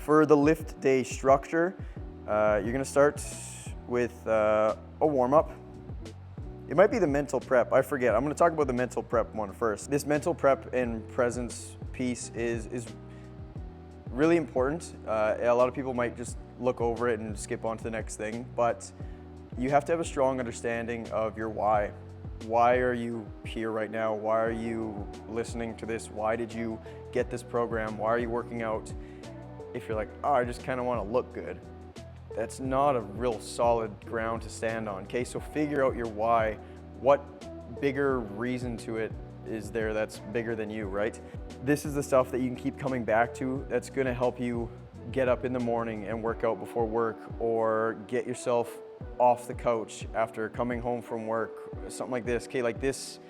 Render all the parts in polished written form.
For the lift day structure, you're gonna start with a warm-up. It might be the mental prep, I forget. I'm gonna talk about the mental prep one first. This mental prep and presence piece is really important. A lot of people might just look over it and skip on to the next thing, but you have to have a strong understanding of your why. Why are you here right now? Why are you listening to this? Why did you get this program? Why are you working out? If you're like, oh, I just kind of want to look good, that's not a real solid ground to stand on. Okay, so figure out your why. What bigger reason to it is there that's bigger than you, right? This is the stuff that you can keep coming back to that's gonna help you get up in the morning and work out before work, or get yourself off the couch after coming home from work, something like this. Okay, like this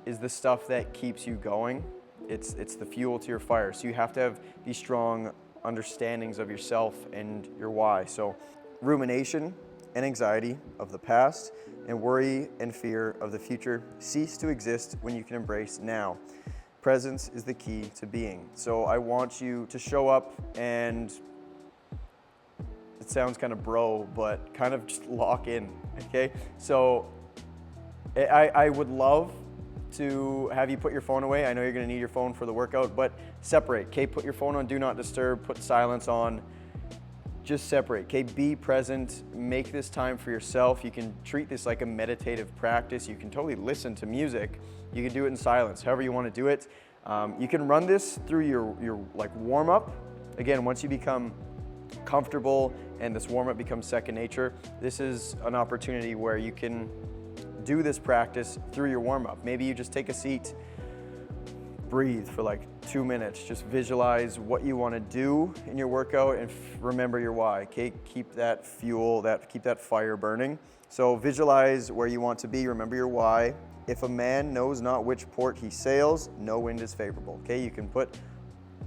is the stuff that keeps you going. It's the fuel to your fire. So you have to have these strong understandings of yourself and your why. So rumination and anxiety of the past and worry and fear of the future cease to exist when you can embrace now. Presence is the key to being. So I want you to show up, and it sounds kind of bro, but kind of just lock in, okay? So I would love to have you put your phone away. I know you're gonna need your phone for the workout, but separate, okay? Put your phone on Do Not Disturb, put silence on, just separate, okay? Be present, make this time for yourself. You can treat this like a meditative practice. You can totally listen to music. You can do it in silence, however you wanna do it. You can run this through your like warm up. Again, once you become comfortable and this warm up becomes second nature, this is an opportunity where you can do this practice through your warm-up. Maybe you just take a seat, breathe for like 2 minutes, just visualize what you want to do in your workout, and remember your why. Okay, keep that fuel, keep that fire burning. So visualize where you want to be, remember your why. If a man knows not which port he sails, no wind is favorable. Okay, you can put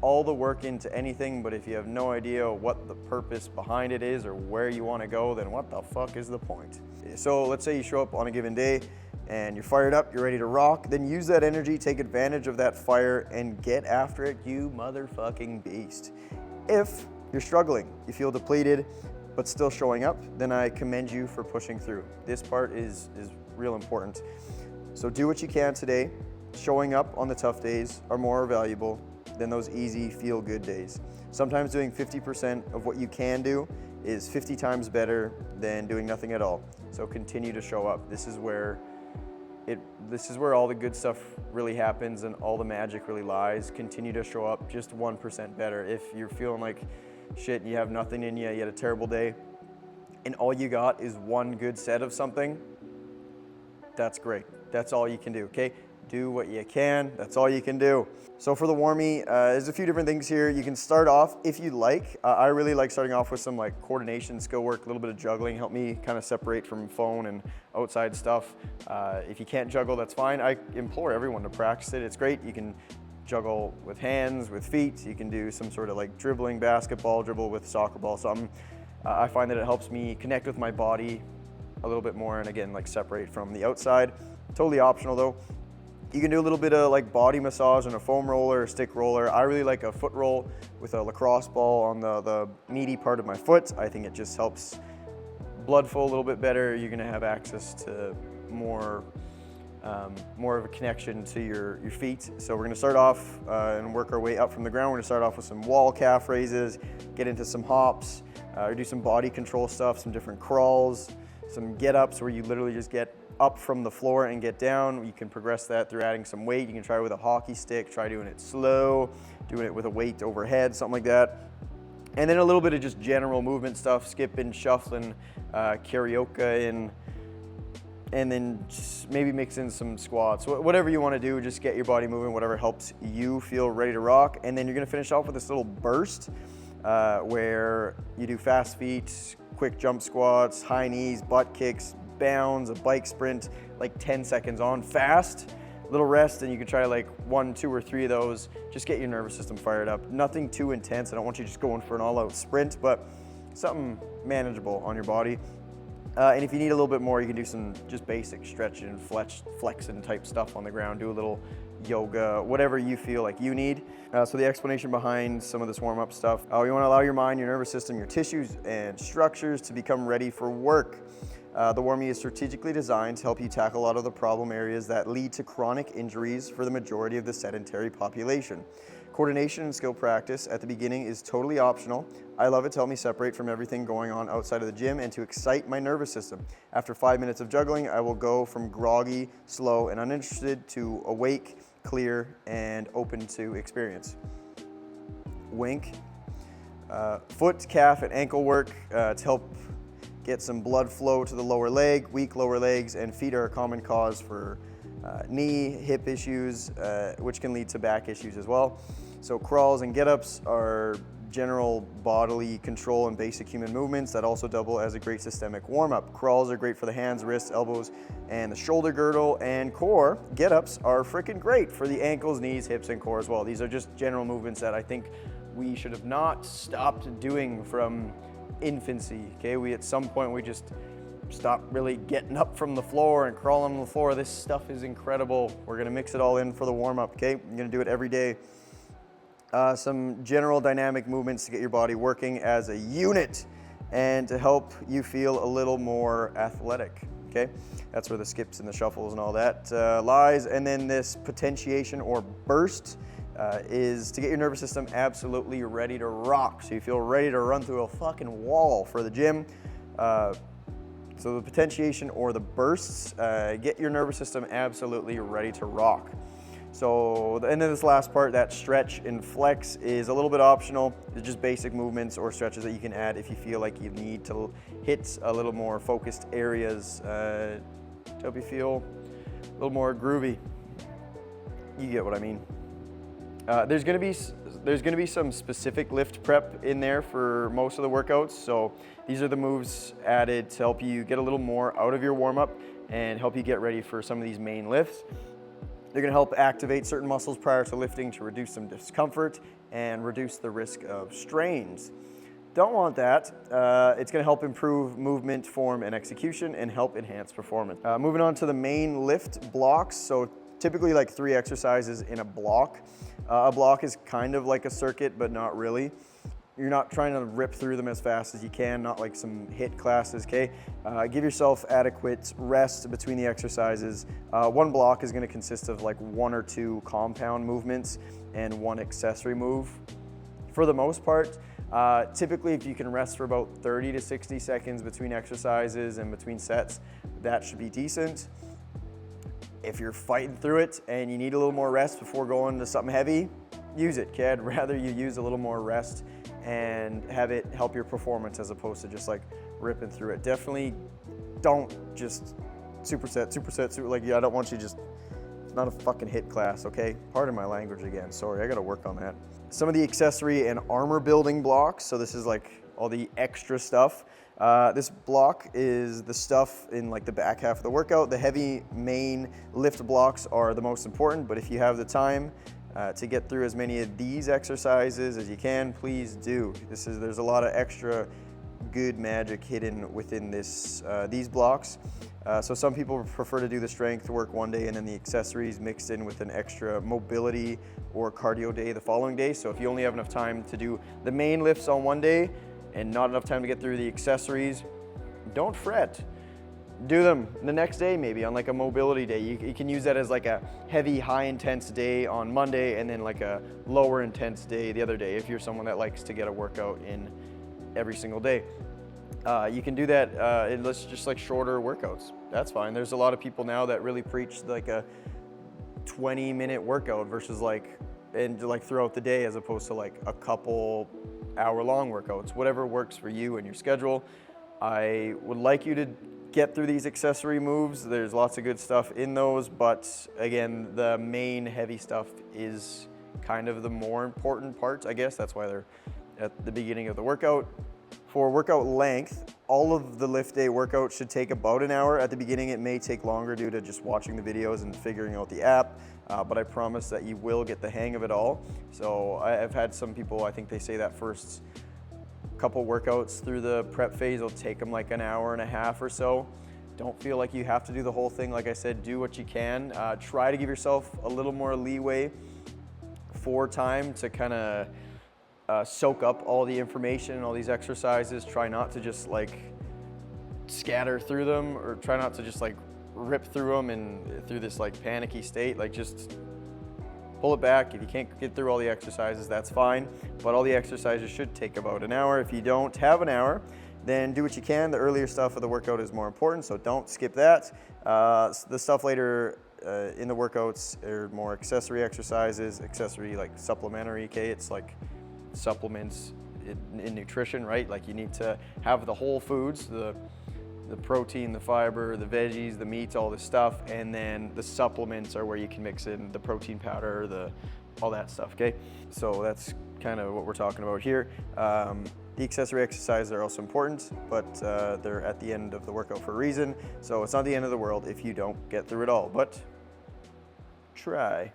all the work into anything, but if you have no idea what the purpose behind it is or where you want to go, then what the fuck is the point? So let's say you show up on a given day and you're fired up, you're ready to rock, then use that energy, take advantage of that fire, and get after it, you motherfucking beast. If you're struggling, you feel depleted, but still showing up, then I commend you for pushing through. This part is real important. So do what you can today. Showing up on the tough days are more valuable than those easy, feel-good days. Sometimes doing 50% of what you can do is 50 times better than doing nothing at all. So continue to show up. This is where all the good stuff really happens and all the magic really lies. Continue to show up just 1% better. If you're feeling like shit and you have nothing in you, you had a terrible day, and all you got is one good set of something, that's great. That's all you can do, okay? Do what you can, that's all you can do. So for the warmie, there's a few different things here. You can start off if you like. I really like starting off with some like coordination skill work, a little bit of juggling, help me kind of separate from phone and outside stuff. If you can't juggle, that's fine. I implore everyone to practice it. It's great. You can juggle with hands, with feet. You can do some sort of like dribbling basketball, dribble with soccer ball. So I find that it helps me connect with my body a little bit more, and again, like separate from the outside. Totally optional though. You can do a little bit of like body massage on a foam roller or stick roller. I really like a foot roll with a lacrosse ball on the meaty part of my foot. I think it just helps blood flow a little bit better. You're gonna have access to more of a connection to your feet. So we're gonna start off and work our way up from the ground. We're gonna start off with some wall calf raises, get into some hops, do some body control stuff, some different crawls, some get-ups where you literally just get up from the floor and get down. You can progress that through adding some weight. You can try it with a hockey stick, try doing it slow, doing it with a weight overhead, something like that. And then a little bit of just general movement stuff, skipping, shuffling, karaoke, and then just maybe mix in some squats. Whatever you want to do, just get your body moving, whatever helps you feel ready to rock. And then you're going to finish off with this little burst where you do fast feet, quick jump squats, high knees, butt kicks, bounds, a bike sprint, like 10 seconds on fast, little rest, and you can try like 1, 2, or 3 of those. Just get your nervous system fired up. Nothing too intense. I don't want you just going for an all-out sprint, but something manageable on your body. And if you need a little bit more, you can do some just basic stretching and flexing type stuff on the ground. Do a little yoga, whatever you feel like you need. So the explanation behind some of this warm-up stuff, you want to allow your mind, your nervous system, your tissues and structures to become ready for work. The warming is strategically designed to help you tackle a lot of the problem areas that lead to chronic injuries for the majority of the sedentary population. Coordination and skill practice at the beginning is totally optional. I love it to help me separate from everything going on outside of the gym and to excite my nervous system. After 5 minutes of juggling, I will go from groggy, slow, and uninterested to awake, clear, and open to experience. Wink. Foot, calf, and ankle work to help get some blood flow to the lower leg. Weak lower legs and feet are a common cause for knee, hip issues, which can lead to back issues as well. So crawls and get-ups are general bodily control and basic human movements that also double as a great systemic warm-up. Crawls are great for the hands, wrists, elbows, and the shoulder girdle, and core. Get-ups are freaking great for the ankles, knees, hips, and core as well. These are just general movements that I think we should have not stopped doing from infancy, okay? At some point we just stopped really getting up from the floor and crawling on the floor. This stuff is incredible. We're gonna mix it all in for the warm-up, okay? You're gonna do it every day. Some general dynamic movements to get your body working as a unit and to help you feel a little more athletic, okay? That's where the skips and the shuffles and all that lies. And then this potentiation or burst is to get your nervous system absolutely ready to rock. So you feel ready to run through a fucking wall for the gym. So the potentiation or the bursts get your nervous system absolutely ready to rock. So the end of this last part, that stretch and flex, is a little bit optional. It's just basic movements or stretches that you can add if you feel like you need to hit a little more focused areas to help you feel a little more groovy. You get what I mean. There's gonna be some specific lift prep in there for most of the workouts. So these are the moves added to help you get a little more out of your warm-up and help you get ready for some of these main lifts. They're gonna help activate certain muscles prior to lifting to reduce some discomfort and reduce the risk of strains. Don't want that. It's gonna help improve movement, form, and execution and help enhance performance. Moving on to the main lift blocks. So typically like 3 exercises in a block. A block is kind of like a circuit, but not really. You're not trying to rip through them as fast as you can, not like some HIIT classes, okay? Give yourself adequate rest between the exercises. One block is gonna consist of like 1 or 2 compound movements and 1 accessory move. For the most part, typically if you can rest for about 30 to 60 seconds between exercises and between sets, that should be decent. If you're fighting through it and you need a little more rest before going to something heavy, use it, okay? I'd rather you use a little more rest and have it help your performance as opposed to just like ripping through it. Definitely don't just superset, like, yeah, I don't want you just, it's not a fucking HIIT class, okay? Pardon my language again, sorry, I gotta work on that. Some of the accessory and armor building blocks, so this is like all the extra stuff. This block is the stuff in like the back half of the workout. The heavy main lift blocks are the most important, but if you have the time to get through as many of these exercises as you can, please do. There's a lot of extra good magic hidden within these blocks. So some people prefer to do the strength work one day and then the accessories mixed in with an extra mobility or cardio day the following day. So if you only have enough time to do the main lifts on one day and not enough time to get through the accessories, don't fret. Do them the next day, maybe on like a mobility day. You can use that as like a heavy, high intense day on Monday and then like a lower intense day the other day if you're someone that likes to get a workout in every single day. You can do that it's just like shorter workouts. That's fine. There's a lot of people now that really preach like a 20-minute workout versus like throughout the day as opposed to like a couple hour-long workouts. Whatever works for you and your schedule. I would like you to get through these accessory moves. There's lots of good stuff in those, but again, the main heavy stuff is kind of the more important part, I guess. That's why they're at the beginning of the workout. For workout length, all of the lift day workouts should take about an hour. At the beginning, it may take longer due to just watching the videos and figuring out the app, but I promise that you will get the hang of it all. So I've had some people, I think they say that first couple workouts through the prep phase will take them like an hour and a half or so. Don't feel like you have to do the whole thing. Like I said, do what you can. Try to give yourself a little more leeway for time to kind of soak up all the information and all these exercises. Try not to just like scatter through them, or try not to just like rip through them and through this like panicky state. Like just pull it back. If you can't get through all the exercises, that's fine. But all the exercises should take about an hour. If you don't have an hour, then do what you can. The earlier stuff of the workout is more important, so don't skip that. The stuff later in the workouts are more accessory exercises, accessory like supplementary, okay? It's like supplements in nutrition, right? Like you need to have the whole foods, the protein, the fiber, the veggies, the meats, all this stuff, and then the supplements are where you can mix in the protein powder, all that stuff, okay? So that's kind of what we're talking about here. The accessory exercises are also important, but they're at the end of the workout for a reason. So it's not the end of the world if you don't get through it all, but try.